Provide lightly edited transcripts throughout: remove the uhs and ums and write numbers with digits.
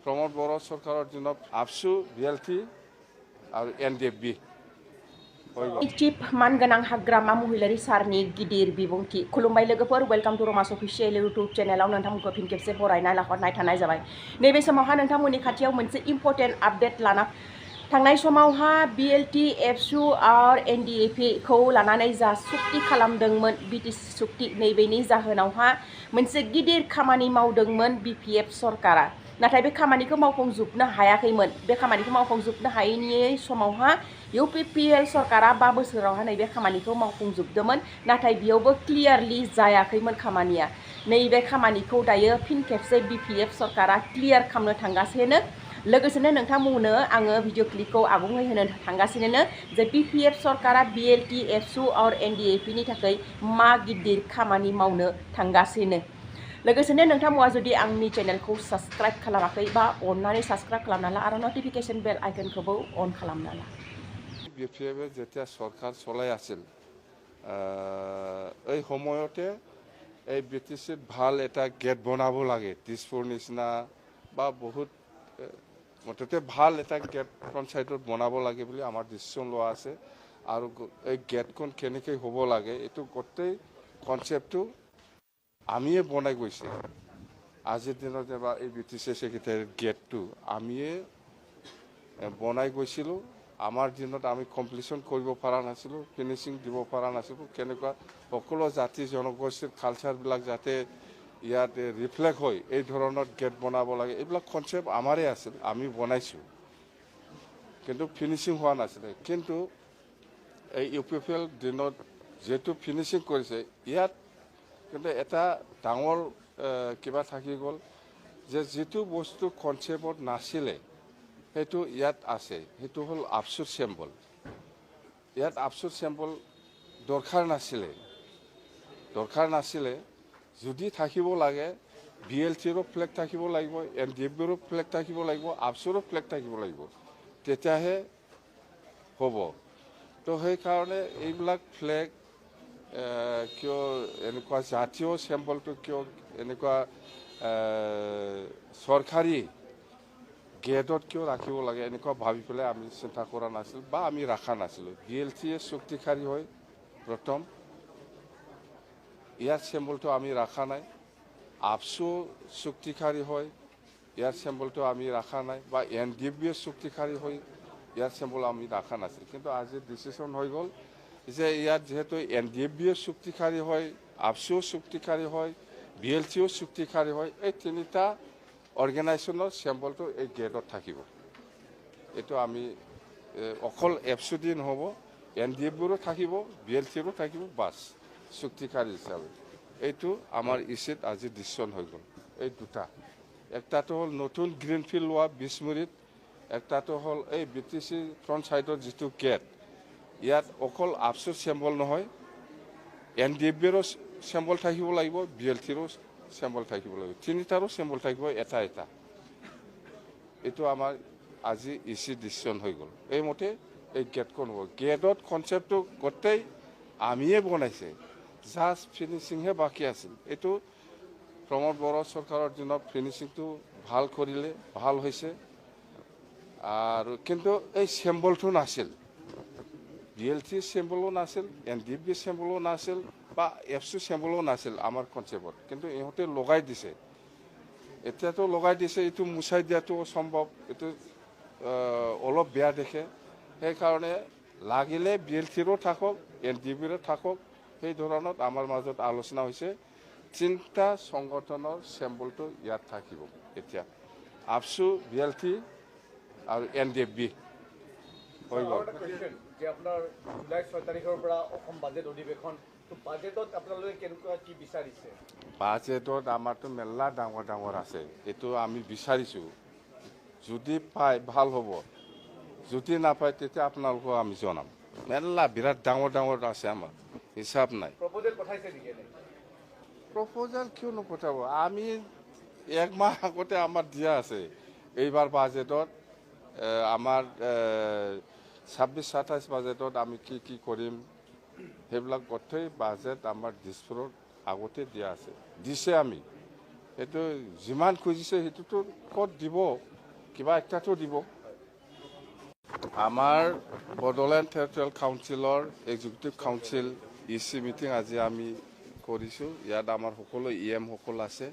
प्रमोद बर सरकार दिन आबसु बिएलटि और एनडिएफबि चिफ मानगोनां हाग्रामा महिलारि सारनि गिदिर बिबुंथि खुलुमबाय लोगोफोर welcome to Ramas official YouTube चेनेलाव नोंथांमोनखौ फिन खेबसे बरायना लाहरनाय थानाय जाबाय। नैबे समावहा नोंथांमोननि खाथियाव मोनसे इम्पर्टेन्ट आपडेट लाना थांनाय समावहा बिएलटि एबसु आरो एनडिएफबि खौ लानानै जा सुक्ति खालामदोंमोन बिटिसि सुक्ति नैबेनि जाहोनावहा मोनसे गिदिर खामानि मावदोंमोन बिपिएफ सरकारा। नाथाय बे खामानिखौ मावफुंजोबनो हायाखैमोन। बे खामानिखौ मावफुंजोबनो हायैनि समावहा इउपिपिएल सरकारा 5 बोसोरावहा नैबे खामानिखौ मावफुंजोबदोंमोन। नाथाय बेयावबो क्लियारलि जायाखैमोन खामानिया। नैबे खामानिखौ दायो फिन खेबसे बिपिएफ सरकारा क्लियार खालामनो थांगासिनो। लोगोसेनो नोंथांमोननो आङो भिडिअ क्लिपखौ आबुङै होनो थांगासिनो जे बिपिएफ सरकारा बिएलटि एबसु आरो एनडिएफबि नि थाखाय मा गिदिर खामानि मावनो थांगासिनो। लोगोसेनो नोंथांमोना जुदि आंनि चेनेलखौ साबस्क्राइब खालामाखै बा अननानै साबस्क्राइब खालामना ला आरो नटिफिकेशन बेल आइकनखौबो अन खालामना ला। বিপিএফে যেতিয়া সরকার চলাই আছিল এই সময়তে এই বিটিচিত ভাল এটা গেট বনাব লাগে দিছপুৰ নিচিনা বা বহুত মুঠতে ভাল এটা গেট পঞ্চায়তত বনাব লাগে বুলি আমাৰ ডিচিশ্যন লোৱা আছে আৰু এই গেটখন কেনেকৈ হ'ব লাগে এইটো গোটেই কনচেপ্টটো আমিয়ে বনাই গৈছে। আজিৰ দিনত যেনিবা এই বিটিচি ছেক্ৰেটাৰীৰ গেটটো আমিয়ে বনাই গৈছিলোঁ। আমাৰ দিনত আমি কমপ্লিশ্যন কৰিব পৰা নাছিলোঁ, ফিনিচিং দিব পৰা নাছিলোঁ। কেনেকুৱা সকলো জাতি জনগোষ্ঠীৰ কালচাৰবিলাক যাতে ইয়াত ৰিফ্লেক্ট হয় এই ধৰণৰ গেট বনাব লাগে এইবিলাক কনচেপ্ট আমাৰে আছিল, আমি বনাইছোঁ কিন্তু ফিনিচিং হোৱা নাছিলে। কিন্তু এই ইউপিপিএল দিনত যিহেতু ফিনিচিং কৰিছে ইয়াত কিন্তু এটা ডাঙৰ কিবা থাকি গ'ল যে যিটো বস্তু কনচেপ্টত নাছিলে সেইটো ইয়াত আছে, সেইটো হ'ল আফচুৰ চেম্বল। ইয়াত আফচুৰ চেম্বল দৰকাৰ নাছিলে। যদি থাকিব লাগে বিএলটিৰো ফ্লেগ থাকিব লাগিব, এনডিএফবিৰো ফ্লেগ থাকিব লাগিব, আফচুৰো ফ্লেগ থাকিব লাগিব, তেতিয়াহে হ'ব। তো সেইকাৰণে এইবিলাক ফ্লেগ কিয় এনেকুৱা জাতীয় চেম্বলটো কিয় এনেকুৱা চৰকাৰী গেটত কিয় ৰাখিব লাগে এনেকুৱা ভাবি পেলাই আমি চিন্তা কৰা নাছিলোঁ বা আমি ৰখা নাছিলোঁ। বিএলটিয়ে শক্তিশালী হয় প্ৰথম, ইয়াৰ চেম্বলটো আমি ৰখা নাই। আফচু শক্তিশালী হয়, ইয়াৰ চেম্বলটো আমি ৰখা নাই। বা এনডিএফবিয়ে শক্তিশালী হয়, ইয়াৰ চেম্বল আমি ৰখা নাছিল। কিন্তু আজি ডিচিশ্যন হৈ গ'ল যে ইয়াত যিহেতু এনডিএফবিয়ে শক্তিশালী হয়, আফচুও শক্তিশালী হয়, বিএলটিও শক্তিশালী হয়, এই তিনিটা অৰ্গেনাইজেশ্যনৰ চেম্বলটো এই গেটত থাকিব। এইটো আমি অকল এফচু দি নহ'ব, এনডিএফবিৰো থাকিব, বিএলটিৰো থাকিব, বাছ শক্তিশালী হিচাপে। এইটো আমাৰ ইচিত আজি ডিচিশ্যন হৈ গ'ল। এই দুটা, একটাটো হ'ল নতুন গ্ৰীণফিল্ড লোৱা বিছমুৰিত, একটাটো হ'ল এই বিটিচি ফ্ৰণ্ট ছাইডৰ যিটো গেট ইয়াত অকল আফচুৰ চেম্বল নহয়, এনডিএফবিৰো চেম্বল থাকিব লাগিব, বিএলটিৰো চেম্বল থাকিব লাগিব, তিনিটাৰো চেম্বল থাকিব এটা এটা। এইটো আমাৰ আজি ইচি ডিচিশ্যন হৈ গ'ল। এইমতে এই গেটখন হ'ব। গেটত কনচেপ্টটো গোটেই আমিয়ে বনাইছে, জাষ্ট ফিনিচিংহে বাকী আছিল। এইটো প্ৰমোদ বৰ চৰকাৰৰ দিনত ফিনিচিংটো ভাল কৰিলে, ভাল হৈছে। আৰু কিন্তু এই চেম্বলটো নাছিল, বিএলটি চেম্বলো নাছিল, এনডিএফবি চেম্বলো নাছিল বা এফচু চেম্বলো নাছিল আমাৰ কনচেপ্টত। কিন্তু ইহঁতে লগাই দিছে, এতিয়াতো লগাই দিছে, এইটো মুচাই দিয়াটো সম্ভৱ, এইটো অলপ বেয়া দেখে। সেইকাৰণে লাগিলে বিএলটিৰো থাকক, এনডিএফবিৰো থাকক, সেই ধৰণত আমাৰ মাজত আলোচনা হৈছে। তিনিটা সংগঠনৰ চেম্বলটো ইয়াত থাকিব। এতিয়া আফচু, বিএলটি আৰু এনডিএফবি হৈ গ'ল। আপোনাৰ জুলাই 6 তাৰিখৰ পৰা অসম বাজেট অধিৱেশন, বাজেটত আপোনালোকে কেনেকুৱা কি বিচাৰিছে? বাজেটত আমাৰতো মেলা ডাঙৰ ডাঙৰ আছে, এইটো আমি বিচাৰিছোঁ। যদি পায় ভাল হ'ব, যদি নাপায় তেতিয়া আপোনালোকক আমি জনাম। মেলা বিৰাট ডাঙৰ ডাঙৰ আছে, আমাৰ হিচাপ নাই। প্ৰপ'জেল পঠাইছে নেকি? প্ৰপ'জেল কিয় নপঠাব? আমি 1 মাহ আগতে আমাৰ দিয়া আছে। এইবাৰ বাজেটত আমাৰ 26-27 বাজেটত আমি কি কি কৰিম সেইবিলাক গোটেই বাজেট আমাৰ দিছপুৰত আগতে দিয়া আছে, দিছে আমি। সেইটো যিমান খুজিছে সেইটোতো ক'ত দিব, কিবা একটাতো দিব। আমাৰ বড়োলেণ্ড টেৰিটৰিয়েল কাউন্সিলৰ এক্সিকিউটিভ কাউন্সিল ইচি মিটিং আজি আমি কৰিছোঁ। ইয়াত আমাৰ সকলো সকল আছে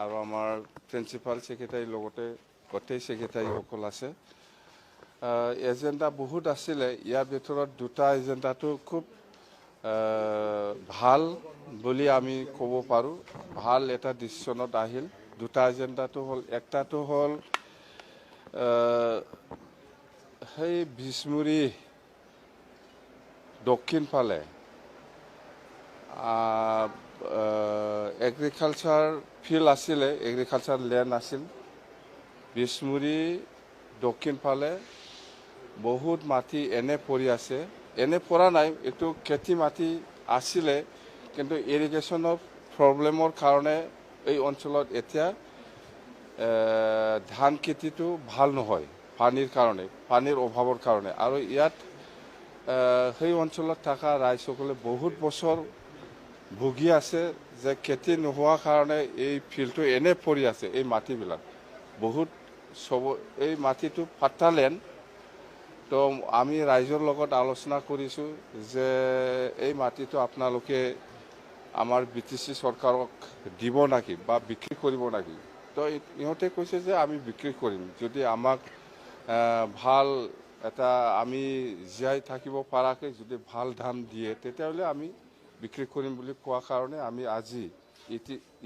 আৰু আমাৰ প্ৰিন্সিপাল ছেক্ৰেটাৰীৰ লগতে গোটেই ছেক্ৰেটাৰীসকল আছে। এজেণ্ডা বহুত আছিলে, ইয়াৰ ভিতৰত দুটা এজেণ্ডাটো খুব ভাল বুলি আমি ক'ব পাৰোঁ। ভাল এটা ডিচিশ্যনত আহিল। দুটা এজেণ্ডাটো হ'ল, একটাটো হ'ল সেই বিষ্ণুৰী দক্ষিণ ফালে এগ্ৰিকালচাৰ ফিল্ড আছিলে, এগ্ৰিকালচাৰ লেণ্ড আছিল। বিষ্ণুৰী দক্ষিণ ফালে বহুত মাটি এনে পৰি আছে, এনে পৰা নাই, এইটো খেতি মাটি আছিলে, কিন্তু ইৰিগেশ্যনৰ প্ৰব্লেমৰ কাৰণে এই অঞ্চলত এতিয়া ধান খেতিটো ভাল নহয়, পানীৰ কাৰণে, পানীৰ অভাৱৰ কাৰণে। আৰু ইয়াত সেই অঞ্চলত থকা ৰাইজসকলে বহুত বছৰ ভুগি আছে যে খেতি নোহোৱাৰ কাৰণে এই ফিল্ডটো এনে পৰি আছে। এই মাটিবিলাক বহুত এই মাটিটো পাট্টালেণ্ড। তো আমি ৰাইজৰ লগত আলোচনা কৰিছোঁ যে এই মাটিটো আপোনালোকে আমাৰ BTC চৰকাৰক দিব নেকি বা বিক্ৰী কৰিব নেকি। তো ইহঁতে কৈছে যে আমি বিক্ৰী কৰিম, যদি আমাক ভাল এটা আমি জীয়াই থাকিব পৰাকৈ যদি ভাল ধান দিয়ে তেতিয়াহ'লে আমি বিক্ৰী কৰিম বুলি কোৱা কাৰণে আমি আজি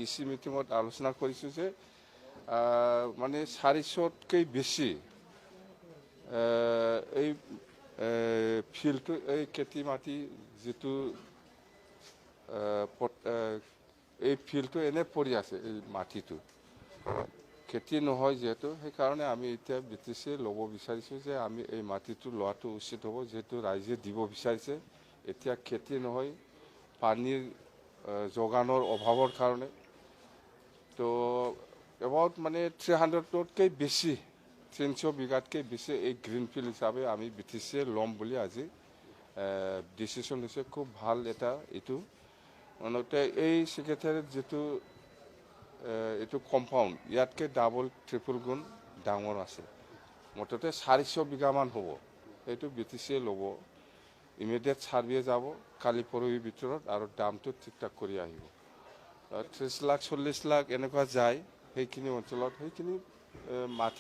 ইচি মিটিঙত আলোচনা কৰিছোঁ যে মানে 400তকৈ বেছি এই ফিল্ডটো, এই খেতি মাটি যিটো এই ফিল্ডটো এনে পৰি আছে, এই মাটিটো খেতি নহয় যিহেতু, সেইকাৰণে আমি এতিয়া BTC ল'ব বিচাৰিছোঁ যে আমি এই মাটিটো লোৱাটো উচিত হ'ব, যিহেতু ৰাইজে দিব বিচাৰিছে। এতিয়া খেতি নহয়, পানীৰ যোগানৰ অভাৱৰ কাৰণে। তো এবাউট মানে 300তকৈ বেছি, 300 বিঘাতকৈ বেছি এই গ্ৰীণ ফিল্ড হিচাপে আমি BTC ল'ম বুলি আজি ডিচিশ্যন লৈছে। খুব ভাল এটা এইটো মানতে এই ছেক্ৰেটাৰীত যিটো এইটো কম্পাউণ্ড ইয়াতকৈ ডাবল ট্ৰিপল গুণ ডাঙৰ আছে, মুঠতে 400 বিঘামান হ'ব। সেইটো BTC ল'ব। ইমিডিয়েট ছাৰ্ভে যাব কালি পৰহিৰ ভিতৰত আৰু দামটো ঠিক ঠাক কৰি আহিব। 30 লাখ 40 লাখ এনেকুৱা যায় সেইখিনি অঞ্চলত, সেইখিনি মাটি